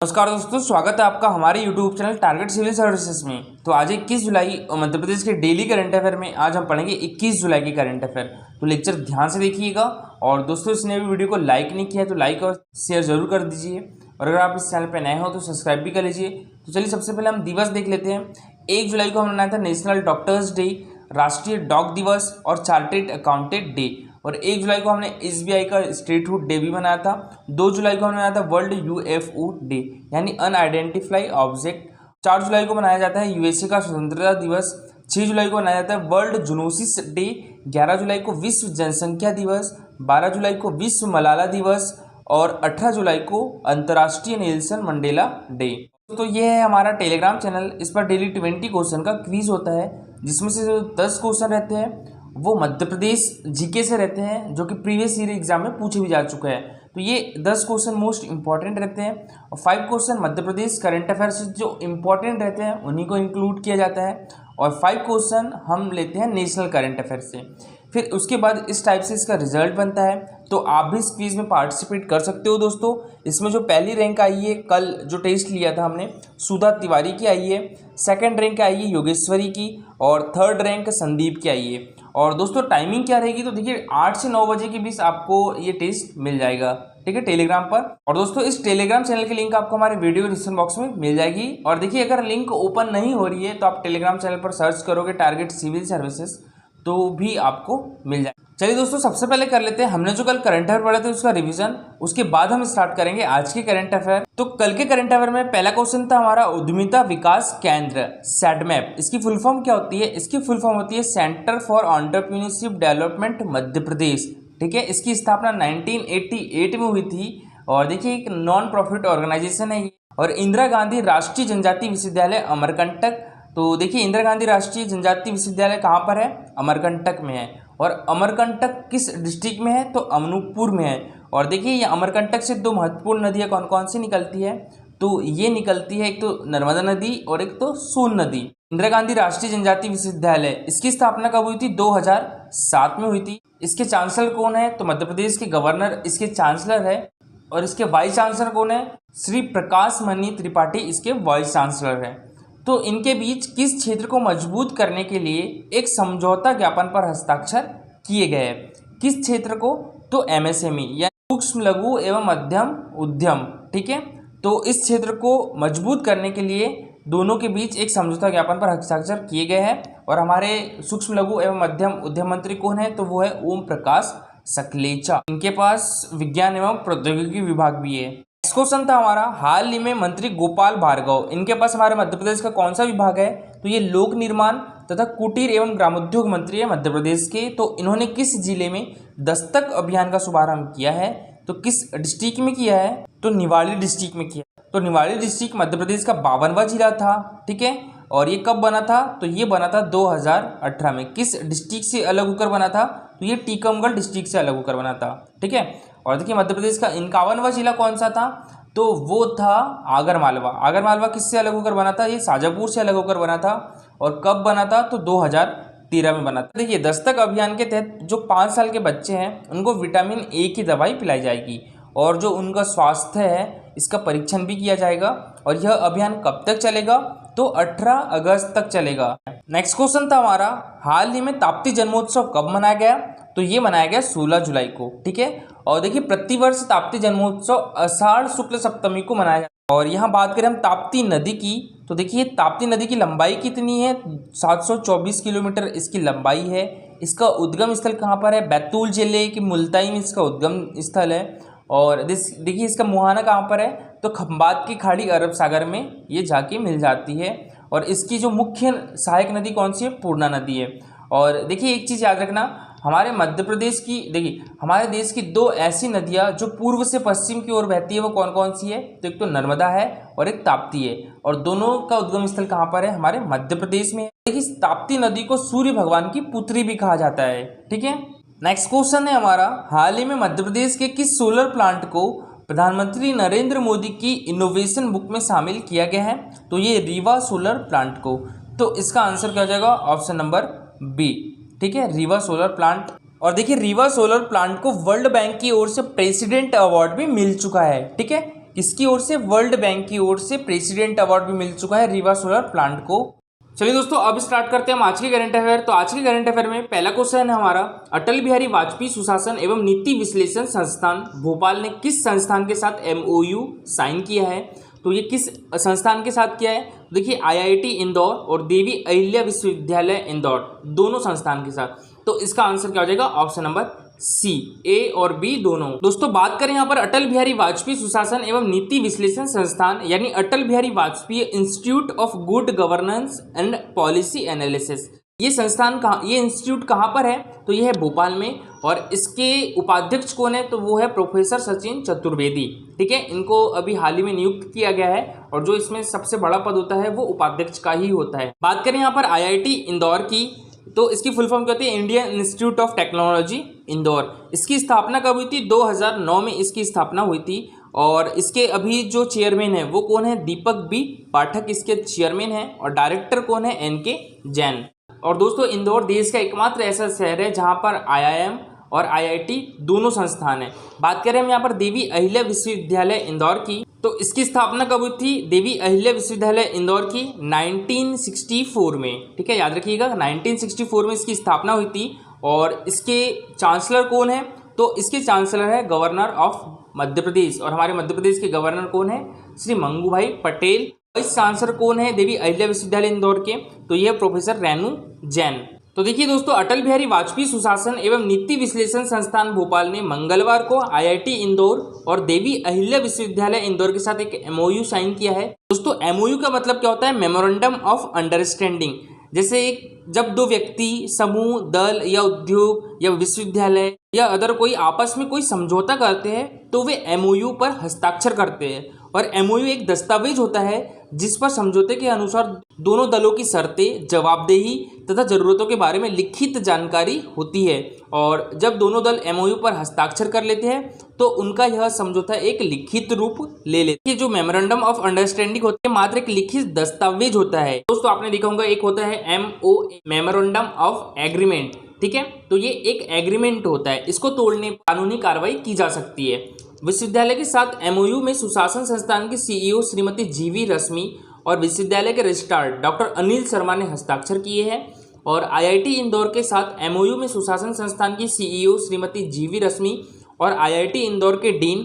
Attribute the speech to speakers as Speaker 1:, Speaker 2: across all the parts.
Speaker 1: नमस्कार दोस्तों, स्वागत है आपका हमारे YouTube channel Target Civil Services में। तो आज 21 जुलाई मध्य प्रदेश के डेली करंट अफेयर में आज हम पढ़ेंगे 21 जुलाई की करंट अफेयर। तो लेक्चर ध्यान से देखिएगा और दोस्तों इसने भी वीडियो को लाइक नहीं किया है तो लाइक और शेयर जरूर कर दीजिए और अगर आप इस चैनल पर नए हो तो सब्सक्राइब भी कर लीजिए। तो चलिए सबसे पहले हम दिवस देख लेते हैं। 1 जुलाई को हम मनाया था नेशनल डॉक्टर्स डे, राष्ट्रीय डॉग दिवस और चार्टेड अकाउंटेंट डे। और 1 जुलाई को हमने SBI का स्टेटहुड डे भी मनाया था। 2 जुलाई को हमने मनाया था वर्ल्ड UFO डे यानी अनआइडेंटिफाई ऑब्जेक्ट। 4 जुलाई को मनाया जाता है USA का स्वतंत्रता दिवस। 6 जुलाई को मनाया जाता है वर्ल्ड जूनोसिस डे। 11 जुलाई को विश्व जनसंख्या दिवस। 12 जुलाई को विश्व मलाला दिवस और 18 जुलाई को अंतर्राष्ट्रीय नेल्सन मंडेला डे। तो ये है हमारा टेलीग्राम चैनल। इस पर डेली 20 क्वेश्चन का क्विज होता है जिसमें से जो 10 क्वेश्चन रहते हैं वो मध्य प्रदेश जीके से रहते हैं जो कि प्रीवियस ईयर एग्जाम में पूछे भी जा चुका है। तो ये 10 क्वेश्चन मोस्ट इंपॉर्टेंट रहते हैं और 5 question Madhya Pradesh current affair से जो इंपॉर्टेंट रहते हैं उन्हीं को इंक्लूड किया जाता है और 5 क्वेश्चन हम लेते हैं नेशनल करंट अफेयर से। फिर उसके बाद इस टाइप से इसका रिजल्ट बनता है। तो आप भी इस क्विज में पार्टिसिपेट कर सकते हो दोस्तों। इसमें जो पहली रैंक आई है, कल जो टेस्ट लिया था हमने, सुधा तिवारी की आई है। सेकंड रैंक आई है योगेश्वरी की और थर्ड रैंक संदीप की आई है। और दोस्तों टाइमिंग क्या रहेगी तो देखिए 8 से 9 बजे के बीच आपको ये टेस्ट मिल जाएगा, ठीक है, टेलीग्राम पर। और दोस्तों इस टेलीग्राम चैनल की लिंक आपको हमारे वीडियो डिस्क्रिप्शन बॉक्स में मिल जाएगी। और देखिए अगर लिंक ओपन नहीं हो रही है तो आप टेलीग्राम चैनल पर सर्च करोगे टारगेट सिविल सर्विसेज तो भी आपको मिल जाए। चलिए दोस्तों सबसे पहले कर लेते हैं हमने जो कल करंट अफेयर पढ़े थे उसका रिवीजन। उसके बाद हम स्टार्ट करेंगे आज के करंट अफेयर। तो कल के करंट अफेयर में पहला क्वेश्चन था हमारा उद्यमिता विकास केंद्र सैडमैप। इसकी फुल फॉर्म क्या होती है? इसकी फुल फॉर्म होती है centre for entrepreneurship development Madhya Pradesh, ठीक है। इसकी स्थापना 1988 में हुई थी और देखिए एक नॉन प्रॉफिट ऑर्गेनाइजेशन है। और इंदिरा गांधी राष्ट्रीय जनजाति विश्वविद्यालय अमरकंटक। तो देखिए इंदिरा गांधी राष्ट्रीय जनजाति विश्वविद्यालय कहाँ पर है? अमरकंटक में है। और अमरकंटक किस डिस्ट्रिक्ट में है? तो अनूपपुर में है। और देखिए ये अमरकंटक से 2 महत्वपूर्ण नदियाँ कौन कौन सी निकलती है? तो ये निकलती है एक तो नर्मदा नदी और एक तो सोन नदी। इंदिरा गांधी राष्ट्रीय जनजाति विश्वविद्यालय इसकी स्थापना कब हुई थी? 2007 में हुई थी। इसके चांसलर कौन है? तो मध्य प्रदेश के गवर्नर इसके चांसलर है। और इसके वाइस चांसलर कौन है? श्री प्रकाश मणि त्रिपाठी इसके वाइस चांसलर है। तो इनके बीच किस क्षेत्र को मजबूत करने के लिए एक समझौता ज्ञापन पर हस्ताक्षर किए गए हैं? किस क्षेत्र को? तो MSME या सूक्ष्म लघु एवं मध्यम उद्यम, ठीक है। तो इस क्षेत्र को मजबूत करने के लिए दोनों के बीच एक समझौता ज्ञापन पर हस्ताक्षर किए गए हैं। और हमारे सूक्ष्म लघु एवं मध्यम उद्यम मंत्री कौन है? तो वो है ओम प्रकाश सकलेचा। इनके पास विज्ञान एवं प्रौद्योगिकी विभाग भी है। नेक्स्ट क्वेश्चन था हमारा हाल ही में मंत्री गोपाल भार्गव, इनके पास हमारे मध्य प्रदेश का कौन सा विभाग है? तो ये लोक निर्माण तथा कुटीर एवं ग्रामोद्योग मंत्री है मध्य प्रदेश के। तो इन्होंने किस जिले में दस्तक अभियान का शुभारंभ किया है? तो किस डिस्ट्रिक्ट में किया है? तो निवाड़ी डिस्ट्रिक्ट में किया। तो निवाड़ी डिस्ट्रिक्ट मध्य प्रदेश का 52वां जिला था, ठीक है। और ये कब बना था? तो ये बना था 2018 में। किस डिस्ट्रिक्ट से अलग होकर बना था? तो ये टीकमगढ़ डिस्ट्रिक्ट से अलग होकर बना था, ठीक है। और देखिए मध्य प्रदेश का 51वां जिला कौन सा था? तो वो था आगरमालवा। आगरमालवा किससे अलग होकर बना था? ये शाजापुर से अलग होकर बना था। और कब बना था? तो 2013 में बना था। देखिए दस्तक अभियान के तहत जो 5 साल के बच्चे हैं उनको विटामिन A की दवाई पिलाई जाएगी और जो उनका स्वास्थ्य है इसका परीक्षण भी किया जाएगा। और यह अभियान कब तक चलेगा? तो 18 अगस्त तक चलेगा। नेक्स्ट क्वेश्चन था हमारा हाल ही में ताप्ती जन्मोत्सव कब मनाया गया? तो ये मनाया गया 16 जुलाई को, ठीक है। और देखिए प्रतिवर्ष ताप्ती जन्मोत्सव आषाढ़ शुक्ल सप्तमी को मनाया जाता है। और यहाँ बात करें हम ताप्ती नदी की तो देखिए ताप्ती नदी की लंबाई कितनी है? 724 किलोमीटर इसकी लंबाई है। इसका उद्गम स्थल कहाँ पर है? बैतूल जिले की मुल्ताई में इसका उद्गम स्थल है। और देखिए इसका मुहाना कहाँ पर है? तो खंबात की खाड़ी अरब सागर में ये जाके मिल जाती है। और इसकी जो मुख्य सहायक नदी कौन सी है? पूर्णा नदी है। और देखिए एक चीज़ याद रखना, हमारे मध्य प्रदेश की, देखिए हमारे देश की 2 ऐसी नदियाँ जो पूर्व से पश्चिम की ओर बहती है वो कौन कौन सी है? तो एक तो नर्मदा है और एक ताप्ती है। और दोनों का उद्गम स्थल कहाँ पर है? हमारे मध्य प्रदेश में है। देखिए ताप्ती नदी को सूर्य भगवान की पुत्री भी कहा जाता है, ठीक है। नेक्स्ट क्वेश्चन है हमारा हाल ही में मध्य प्रदेश के किस सोलर प्लांट को प्रधानमंत्री नरेंद्र मोदी की इनोवेशन बुक में शामिल किया गया है? तो ये रीवा सोलर प्लांट को। तो इसका आंसर क्या हो जाएगा? ऑप्शन नंबर बी, ठीक है, रीवा सोलर प्लांट। और देखिए रीवा सोलर प्लांट को वर्ल्ड बैंक की ओर से प्रेसिडेंट अवार्ड भी मिल चुका है, ठीक है। किसकी ओर से? वर्ल्ड बैंक की ओर से प्रेसिडेंट अवार्ड भी मिल चुका है रीवा सोलर प्लांट को। चलिए दोस्तों, अब स्टार्ट करते हैं हम आज के करंट अफेयर। तो आज के करंट अफेयर में पहला क्वेश्चन है हमारा, अटल बिहारी वाजपेयी सुशासन एवं नीति विश्लेषण संस्थान भोपाल ने किस संस्थान के साथ MOU साइन किया है? तो ये किस संस्थान के साथ किया है? देखिए IIT इंदौर और देवी अहिल्या विश्वविद्यालय इंदौर, दोनों संस्थान के साथ। तो इसका आंसर क्या हो जाएगा? ऑप्शन नंबर सी, A और B दोनों। दोस्तों बात करें यहाँ पर अटल बिहारी वाजपेयी सुशासन एवं नीति विश्लेषण संस्थान यानी Atal Bihari Vajpayee institute of good governance and policy analysis, ये संस्थान कहाँ, ये इंस्टीट्यूट कहाँ पर है? तो ये है भोपाल में, और इसके उपाध्यक्ष कौन है? तो वो है प्रोफेसर सचिन चतुर्वेदी। ठीक है, इनको अभी हाल ही में नियुक्त किया गया है, और जो इसमें सबसे बड़ा पद होता है वो उपाध्यक्ष का ही होता है। बात करें यहाँ पर IIT इंदौर की, तो इसकी फुल फॉर्म क्या होती है? Indian institute of technology Indore. इसकी स्थापना कब हुई थी? 2009 में इसकी स्थापना हुई थी, और इसके अभी जो चेयरमैन है वो कौन है? दीपक B पाठक इसके चेयरमैन है, और डायरेक्टर कौन है? NK जैन। और दोस्तों इंदौर देश का एकमात्र ऐसा शहर है जहां पर IIM और IIT दोनों संस्थान है। बात करें हम यहाँ पर देवी अहिल्या विश्वविद्यालय इंदौर की, तो इसकी स्थापना कब हुई थी? देवी अहिल्या विश्वविद्यालय इंदौर की 1964 में। ठीक है, याद रखिएगा 1964 में इसकी स्थापना हुई थी। और इसके चांसलर कौन है? तो इसके चांसलर है गवर्नर ऑफ मध्य प्रदेश, और हमारे मध्य प्रदेश के गवर्नर कौन है? श्री मंगू भाई पटेल। इस चांसलर कौन है देवी अहिल्या विश्वविद्यालय इंदौर के? तो यह प्रोफेसर रेणु जैन। तो देखिए दोस्तों, अटल बिहारी वाजपेयी सुशासन एवं नीति विश्लेषण संस्थान भोपाल ने मंगलवार को IIT इंदौर और देवी अहिल्या विश्वविद्यालय इंदौर के साथ एक MOU साइन किया है। दोस्तों MOU का मतलब क्या होता है? Memorandum of understanding. जैसे जब दो व्यक्ति, समूह, दल या उद्योग या विश्वविद्यालय या अदर कोई आपस में कोई समझौता करते हैं तो वे MOU पर हस्ताक्षर करते हैं। और MOU एक दस्तावेज होता है जिस पर समझौते के अनुसार दोनों दलों की शर्तें, जवाबदेही तथा जरूरतों के बारे में लिखित जानकारी होती है। और जब दोनों दल MOU पर हस्ताक्षर कर लेते हैं तो उनका यह समझौता एक लिखित रूप ले लेते हैं। जो मेमोरेंडम ऑफ अंडरस्टैंडिंग होती है मात्र एक लिखित दस्तावेज होता है। दोस्तों आपने देखा होगा, एक होता है MOA मेमोरेंडम ऑफ एग्रीमेंट। ठीक है, तो ये एक एग्रीमेंट होता है, इसको तोड़ने पर कानूनी कार्रवाई की जा सकती है। विश्वविद्यालय के साथ MOU में सुशासन संस्थान की CEO श्रीमती GV रश्मि और विश्वविद्यालय के रजिस्ट्रार डॉक्टर अनिल शर्मा ने हस्ताक्षर किए हैं। और IIT इंदौर के साथ MOU में सुशासन संस्थान की CEO श्रीमती GV रश्मि और IIT इंदौर के डीन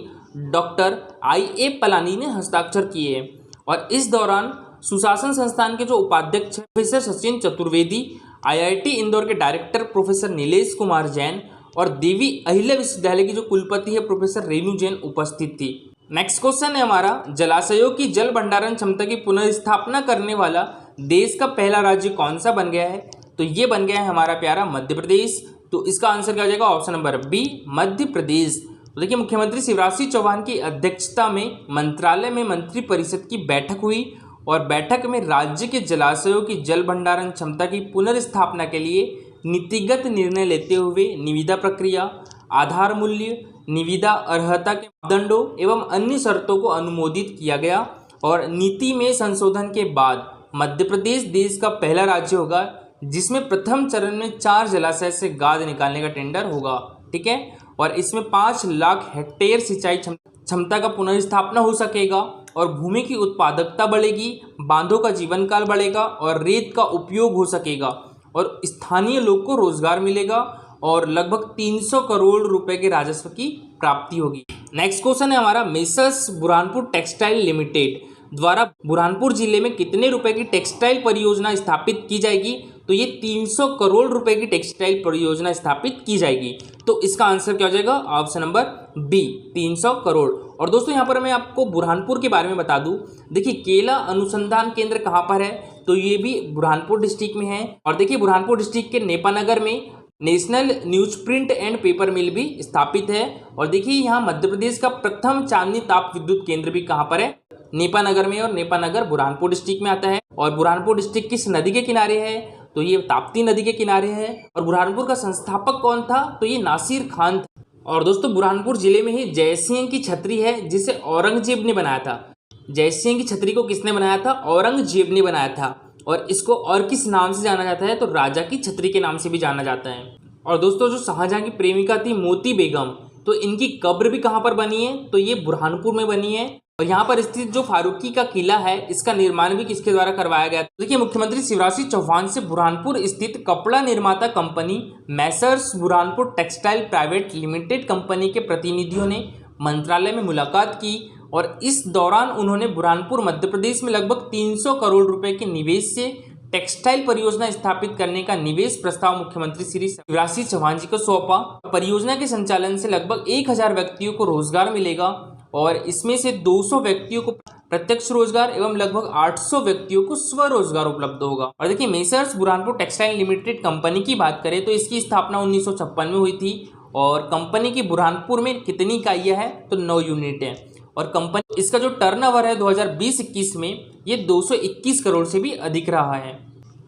Speaker 1: डॉक्टर IA पलानी ने हस्ताक्षर किए हैं। और इस दौरान सुशासन संस्थान के जो उपाध्यक्ष प्रोफेसर सचिन चतुर्वेदी, IIT इंदौर के डायरेक्टर प्रोफेसर नीलेश कुमार जैन और देवी अहिल्या विश्वविद्यालय की जो कुलपति है प्रोफेसर रेणु जैन उपस्थित थी। नेक्स्ट क्वेश्चन है हमारा, जलाशयों की जल भंडारण क्षमता की पुनर्स्थापना करने वाला देश का पहला राज्य कौन सा बन गया है? तो ये बन गया है हमारा प्यारा मध्य प्रदेश। तो इसका आंसर क्या हो जाएगा? Option number B, Madhya Pradesh. तो देखिए, मुख्यमंत्री शिवराज सिंह चौहान की अध्यक्षता में मंत्रालय में मंत्रिपरिषद की बैठक हुई, और बैठक में राज्य के जलाशयों की जल भंडारण क्षमता की पुनर्स्थापना के लिए नीतिगत निर्णय लेते हुए निविदा प्रक्रिया, आधार मूल्य, निविदा अर्हता के मापदंडों एवं अन्य शर्तों को अनुमोदित किया गया। और नीति में संशोधन के बाद मध्य प्रदेश देश का पहला राज्य होगा जिसमें प्रथम चरण में 4 जलाशय से गाद निकालने का टेंडर होगा। ठीक है, और इसमें 5 लाख हेक्टेयर सिंचाई क्षमता का पुनर्स्थापना हो सकेगा, और भूमि की उत्पादकता बढ़ेगी, बांधों का जीवन काल बढ़ेगा, और रेत का उपयोग हो सकेगा, और स्थानीय लोग को रोजगार मिलेगा, और लगभग 300 करोड़ रुपए के राजस्व की प्राप्ति होगी। नेक्स्ट क्वेश्चन है हमारा, मेसर्स बुरहानपुर टेक्सटाइल लिमिटेड द्वारा बुरहानपुर जिले में कितने रुपए की टेक्सटाइल परियोजना स्थापित की जाएगी? तो ये 300 करोड़ रुपए की टेक्सटाइल परियोजना स्थापित की जाएगी। तो इसका आंसर क्या हो जाएगा? Option number B, 300 crore. और दोस्तों यहाँ पर मैं आपको बुरहानपुर के बारे में बता दूं, देखिए केला अनुसंधान केंद्र कहाँ पर है? तो ये भी बुरहानपुर डिस्ट्रिक्ट में है। और देखिए बुरहानपुर डिस्ट्रिक्ट के नेपानगर में national newsprint and paper mill भी स्थापित है। और देखिए यहाँ मध्य प्रदेश का प्रथम चांदनी ताप विद्युत केंद्र भी कहाँ पर है? नेपानगर में, और नेपानगर बुरहानपुर डिस्ट्रिक्ट में आता है। और बुरहानपुर डिस्ट्रिक्ट किस नदी के किनारे है? तो ये ताप्ती नदी के किनारे है। और बुरहानपुर का संस्थापक कौन था? तो ये नासिर खान था। और दोस्तों बुरहानपुर जिले में ही जयसिंह की छतरी है जिसे औरंगजेब ने बनाया था। जयसिंह की छतरी को किसने बनाया था? औरंगजेब ने बनाया था। और इसको और किस नाम से जाना जाता है? तो राजा की छतरी के नाम से भी जाना जाता है। और दोस्तों जो शाहजहां की प्रेमिका थी मोती बेगम, तो इनकी कब्र भी कहाँ पर बनी है? तो ये बुरहानपुर में बनी है। और यहाँ पर स्थित जो फारूकी का किला है इसका निर्माण भी किसके द्वारा करवाया गया? देखिए मुख्यमंत्री शिवराज सिंह चौहान से बुरहानपुर स्थित कपड़ा निर्माता company Messrs Burhanpur textile private limited company के प्रतिनिधियों ने मंत्रालय में मुलाकात की और इस दौरान उन्होंने बुरहानपुर मध्य प्रदेश में लगभग 300 करोड़ रुपए के निवेश से टेक्सटाइल परियोजना स्थापित करने का निवेश प्रस्ताव मुख्यमंत्री श्री शिवराज सिंह चौहान जी को सौंपा। परियोजना के संचालन से लगभग 1000 व्यक्तियों को रोजगार मिलेगा और इसमें से 200 व्यक्तियों को प्रत्यक्ष रोजगार एवं लगभग 800 व्यक्तियों को स्वरोजगार उपलब्ध होगा। और देखिए messrs Burhanpur textile limited company की बात करें तो इसकी स्थापना 1956 में हुई थी और कंपनी की बुरहानपुर में कितनी इकाइयां हैं? तो 9 यूनिट है और कंपनी इसका जो टर्नओवर है 2020-21 में ये 221 करोड़ से भी अधिक रहा है।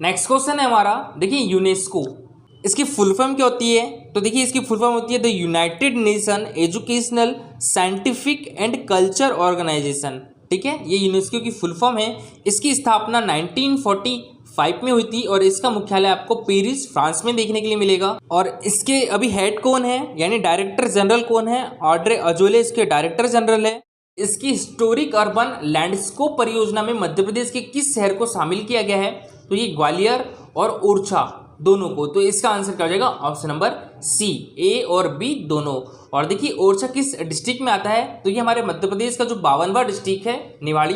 Speaker 1: नेक्स्ट क्वेश्चन है हमारा, देखिए यूनेस्को, इसकी फुल फॉर्म क्या होती है? तो देखिए इसकी फुल फॉर्म होती है the United Nation Educational Scientific and Culture Organization. ठीक है, ये यूनेस्को की फुल फॉर्म है। इसकी स्थापना 1945 में हुई थी और इसका मुख्यालय आपको पेरिस फ्रांस में देखने के लिए मिलेगा। और इसके अभी हेड कौन है यानी डायरेक्टर जनरल कौन है? ऑड्रे अजोले इसके डायरेक्टर जनरल है। इसकी हिस्टोरिक अर्बन लैंडस्केप परियोजना में मध्य प्रदेश के किस शहर को शामिल किया गया है? तो ये ग्वालियर और ओरछा दोनों को। तो इसका आंसर क्या हो जाएगा? ऑप्शन नंबर सी, ए और बी दोनों। और देखिए ओरछा किस डिस्ट्रिक्ट में आता है? तो ये हमारे मध्य प्रदेश का जो 52वां डिस्ट्रिक्ट है निवाड़ी,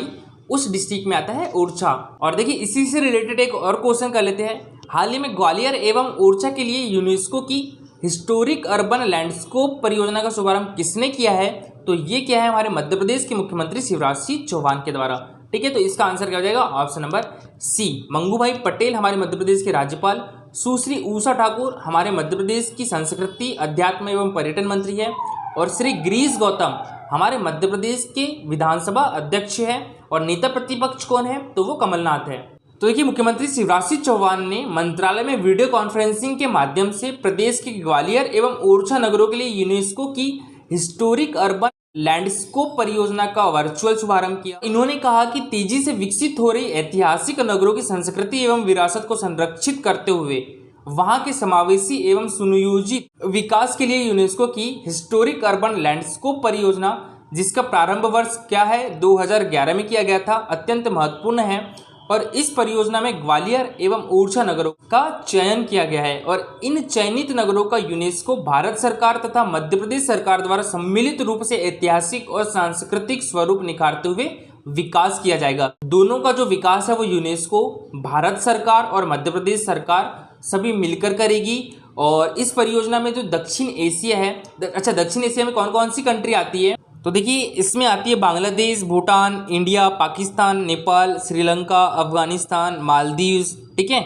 Speaker 1: उस डिस्ट्रिक्ट में आता है ओरछा। और देखिए इसी से रिलेटेड एक और क्वेश्चन कर लेते हैं। हाल ही में ग्वालियर एवं ओरछा के लिए यूनेस्को की हिस्टोरिक अर्बन लैंडस्केप परियोजना का शुभारंभ किसने किया है? तो ये क्या है? हमारे मध्य प्रदेश के मुख्यमंत्री शिवराज सिंह चौहान के द्वारा। ठीक है, तो इसका आंसर क्या हो जाएगा? Option number C, Mangubhai Patel हमारे मध्य प्रदेश के राज्यपाल, सुश्री उषा ठाकुर हमारे मध्य प्रदेश की संस्कृति अध्यात्म एवं पर्यटन मंत्री है और श्री गिरीश गौतम हमारे मध्य प्रदेश के विधानसभा अध्यक्ष है। और नेता प्रतिपक्ष कौन है? तो वो कमलनाथ है। तो देखिए मुख्यमंत्री शिवराज सिंह चौहान ने मंत्रालय में वीडियो कॉन्फ्रेंसिंग के माध्यम से प्रदेश के ग्वालियर एवं ओरछा नगरों के लिए यूनेस्को की हिस्टोरिक अर्बन लैंडस्केप परियोजना का वर्चुअल शुभारंभ किया। इन्होंने कहा कि तेजी से विकसित हो रही ऐतिहासिक नगरों की संस्कृति एवं विरासत को संरक्षित करते हुए वहां के समावेशी एवं सुनियोजित विकास के लिए यूनेस्को की हिस्टोरिक अर्बन लैंडस्केप परियोजना, जिसका प्रारंभ वर्ष क्या है? 2011 में किया गया था, अत्यंत महत्वपूर्ण है। और इस परियोजना में ग्वालियर एवं ओरछा नगरों का चयन किया गया है और इन चयनित नगरों का यूनेस्को भारत सरकार तथा मध्य प्रदेश सरकार द्वारा सम्मिलित रूप से ऐतिहासिक और सांस्कृतिक स्वरूप निखारते हुए विकास किया जाएगा। दोनों का जो विकास है वो यूनेस्को, भारत सरकार और मध्य प्रदेश सरकार सभी मिलकर करेगी। और इस परियोजना में जो दक्षिण एशिया है, अच्छा दक्षिण एशिया में कौन कौन सी कंट्री आती है? तो देखिए इसमें आती है बांग्लादेश, भूटान, इंडिया, पाकिस्तान, नेपाल, श्रीलंका, अफगानिस्तान, मालदीव्स। ठीक है,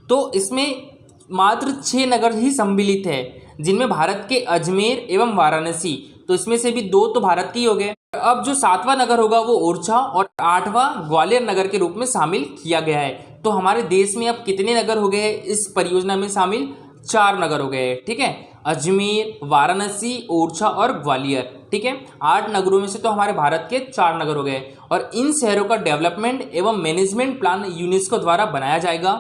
Speaker 1: तो इसमें मात्र 6 नगर ही सम्मिलित है, जिनमें भारत के अजमेर एवं वाराणसी, तो इसमें से भी 2 तो भारत के ही हो गए। अब जो 7वां नगर होगा वो ओरछा और 8वां ग्वालियर नगर के रूप में शामिल किया गया है। तो हमारे देश में अब कितने नगर हो गए हैं इस परियोजना में शामिल? 4 नगर हो गए हैं। ठीक है, अजमेर, वाराणसी, ओरछा और ग्वालियर। ठीक है, 8 नगरों में से तो हमारे भारत के 4 नगर हो गए और इन शहरों का डेवलपमेंट एवं मैनेजमेंट प्लान यूनेस्को द्वारा बनाया जाएगा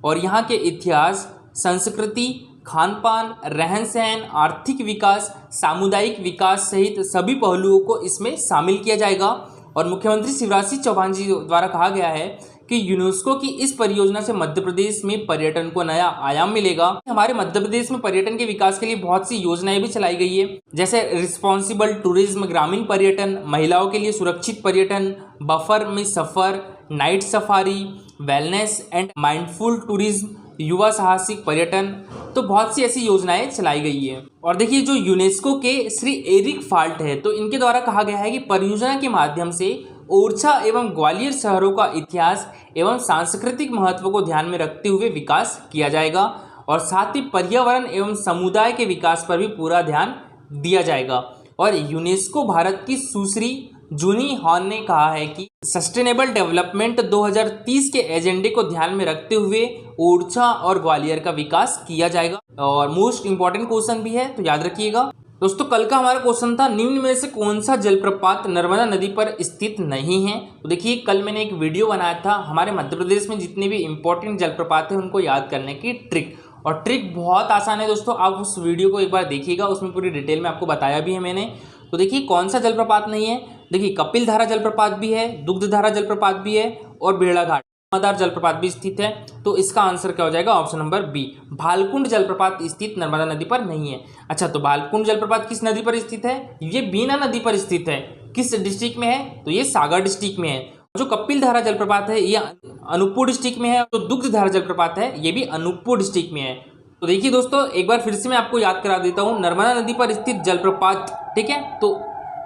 Speaker 1: और यहाँ के इतिहास, संस्कृति, खान पान, रहन सहन, आर्थिक विकास, सामुदायिक विकास सहित सभी पहलुओं को इसमें शामिल किया जाएगा। और मुख्यमंत्री शिवराज सिंह चौहान जी द्वारा कहा गया है कि यूनेस्को की इस परियोजना से मध्य प्रदेश में पर्यटन को नया आयाम मिलेगा। हमारे मध्य प्रदेश में पर्यटन के विकास के लिए बहुत सी योजनाएं भी चलाई गई है, जैसे रिस्पॉन्सिबल टूरिज्म, ग्रामीण पर्यटन, महिलाओं के लिए सुरक्षित पर्यटन, बफर में सफर, night safari, wellness and mindful tourism, युवा साहसिक पर्यटन। तो बहुत सी ऐसी योजनाएं चलाई गई है। और देखिए जो यूनेस्को के श्री एरिक फाल्ट है, तो इनके द्वारा कहा गया है कि परियोजना के माध्यम से ओरछा एवं ग्वालियर शहरों का इतिहास एवं सांस्कृतिक महत्व को ध्यान में रखते हुए विकास किया जाएगा और साथ ही पर्यावरण एवं समुदाय के विकास पर भी पूरा ध्यान दिया जाएगा। और यूनेस्को भारत की सुश्री जूनी हॉर्न ने कहा है कि सस्टेनेबल डेवलपमेंट 2030 के एजेंडे को ध्यान में रखते हुए ओरछा और ग्वालियर का विकास किया जाएगा। और मोस्ट इंपॉर्टेंट क्वेश्चन भी है, तो याद रखिएगा दोस्तों। कल का हमारा क्वेश्चन था निम्न में से कौन सा जलप्रपात नर्मदा नदी पर स्थित नहीं है? तो देखिए कल मैंने एक वीडियो बनाया था हमारे मध्य प्रदेश में जितने भी इंपॉर्टेंट जलप्रपात है उनको याद करने की ट्रिक, और ट्रिक बहुत आसान है दोस्तों। आप उस वीडियो को एक बार देखिएगा, उसमें पूरी डिटेल में आपको बताया भी है मैंने। तो देखिए कौन सा जलप्रपात नहीं है? देखिए कपिलधारा जलप्रपात भी है, दुग्धधारा जलप्रपात भी है और भेड़ाघाट धुआंधार जलप्रपात भी स्थित है। तो इसका आंसर क्या हो जाएगा? ऑप्शन नंबर बी, भालकुंड जलप्रपात स्थित नर्मदा नदी पर नहीं है। अच्छा, तो भालकुंड जलप्रपात किस नदी पर स्थित है? ये बीना नदी पर स्थित है। किस डिस्ट्रिक्ट में है? तो ये सागर डिस्ट्रिक्ट में है। जो कपिलधारा जलप्रपात है ये अनूपपुर डिस्ट्रिक्ट में है, जो दुग्धधारा जलप्रपात है ये भी अनूपपुर डिस्ट्रिक्ट में है। तो देखिए दोस्तों, एक बार फिर से मैं आपको याद करा देता हूँ नर्मदा नदी पर स्थित जलप्रपात, ठीक है। तो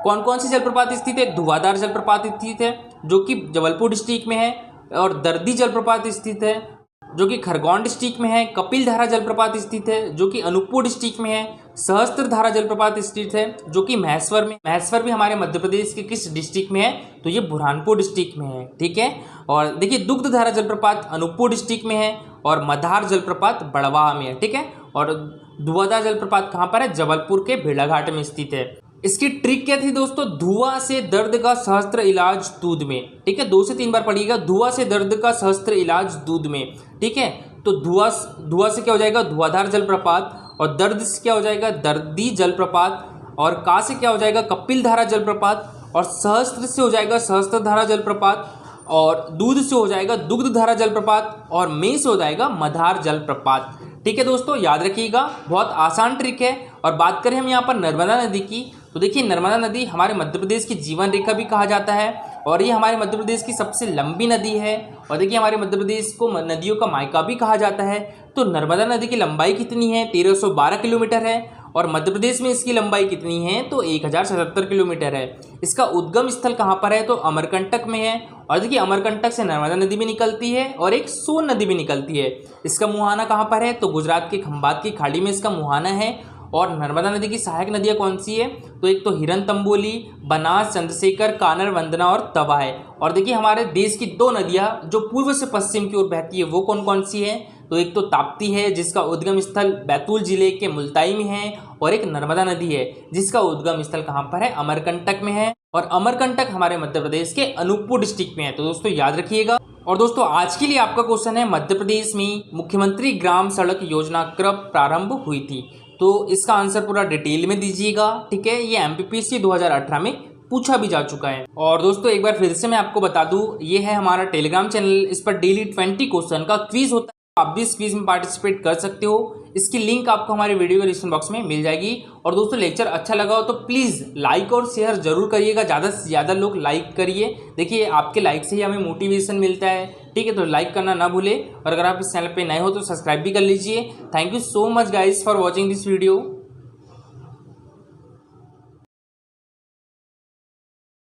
Speaker 1: कौन कौन सी जलप्रपात स्थित है? धुआंधार जलप्रपात स्थित है जो कि जबलपुर डिस्ट्रिक्ट में है, और दर्दी जलप्रपात स्थित है जो कि खरगोन डिस्ट्रिक्ट में है, कपिलधारा जलप्रपात स्थित है जो कि अनूपपुर डिस्ट्रिक्ट में है, सहस्त्रधारा जलप्रपात स्थित है जो कि महेश्वर में, महेश्वर भी हमारे मध्य प्रदेश के किस डिस्ट्रिक्ट में है? तो ये बुरहानपुर डिस्ट्रिक्ट में है, ठीक है। और देखिए दुग्धधारा जलप्रपात अनूपपुर डिस्ट्रिक्ट में है और मधार जलप्रपात बड़वाह में है, ठीक है। और धुआंधार जलप्रपात कहाँ पर है? जबलपुर के भेड़ाघाट में स्थित है। इसकी ट्रिक क्या थी दोस्तों? धुआं से दर्द का सहस्त्र इलाज दूध में, ठीक है। 2 से 3 बार पढ़िएगा, धुआं से दर्द का सहस्त्र इलाज दूध में, ठीक है। तो धुआं से क्या हो जाएगा? धुआंधार जलप्रपात, और दर्द से क्या हो जाएगा? दर्दी जलप्रपात, और का से क्या हो जाएगा? कपिलधारा जलप्रपात, और सहस्त्र से हो जाएगा सहस्त्रधारा जलप्रपात, और दूध से हो जाएगा दुग्धधारा जलप्रपात, और में से हो जाएगा मधार जलप्रपात, ठीक है दोस्तों। याद रखिएगा, बहुत आसान ट्रिक है। और बात करें हम यहाँ पर नर्मदा नदी की, तो देखिए नर्मदा नदी हमारे मध्य प्रदेश की जीवन रेखा भी कहा जाता है, और ये हमारे मध्य प्रदेश की सबसे लंबी नदी है। और देखिए हमारे मध्य प्रदेश को नदियों का मायका भी कहा जाता है। तो नर्मदा नदी की लंबाई कितनी है? 1312 किलोमीटर है। और मध्य प्रदेश में इसकी लंबाई कितनी है? तो 1077 किलोमीटर है। इसका उद्गम स्थल कहाँ पर है? तो अमरकंटक में है। और देखिए अमरकंटक से नर्मदा नदी भी निकलती है और एक सोन नदी भी निकलती है। इसका मुहाना कहाँ पर है? तो गुजरात के खंभात की खाड़ी में इसका मुहाना है। और नर्मदा नदी की सहायक नदियाँ कौन सी है? तो एक तो हिरनतंबोली, बनास, चंद्रशेखर, कानर, वंदना और तवा है। और देखिए हमारे देश की 2 नदियाँ जो पूर्व से पश्चिम की ओर बहती है वो कौन कौन सी है? तो एक तो ताप्ती है जिसका उद्गम स्थल बैतूल जिले के मुल्ताई में है, और एक नर्मदा नदी है जिसका उद्गम स्थल कहाँ पर है? अमरकंटक में है। और अमरकंटक हमारे मध्य प्रदेश के अनूपपुर डिस्ट्रिक्ट में है। तो दोस्तों याद रखिएगा। और दोस्तों आज के लिए आपका क्वेश्चन है, मध्य प्रदेश में मुख्यमंत्री ग्राम सड़क योजना कब प्रारंभ हुई थी? तो इसका आंसर पूरा डिटेल में दीजिएगा, ठीक है। ये MPPSC 2018 में पूछा भी जा चुका है। और दोस्तों एक बार फिर से मैं आपको बता दूं, ये है हमारा टेलीग्राम चैनल, इस पर डेली 20 क्वेश्चन का क्विज होता है। आप भी इस क्विज में पार्टिसिपेट कर सकते हो। इसकी लिंक आपको हमारे वीडियो के डिस्क्रिप्शन बॉक्स में मिल जाएगी। और दोस्तों लेक्चर अच्छा लगा हो तो प्लीज़ लाइक और शेयर जरूर करिएगा, ज़्यादा से ज़्यादा लोग लाइक करिए। देखिए आपके लाइक से ही हमें मोटिवेशन मिलता है, ठीक है। तो लाइक करना ना भूले, और अगर आप इस चैनल पे नए हो तो सब्सक्राइब भी कर लीजिए। Thank you so much guys for watching this video.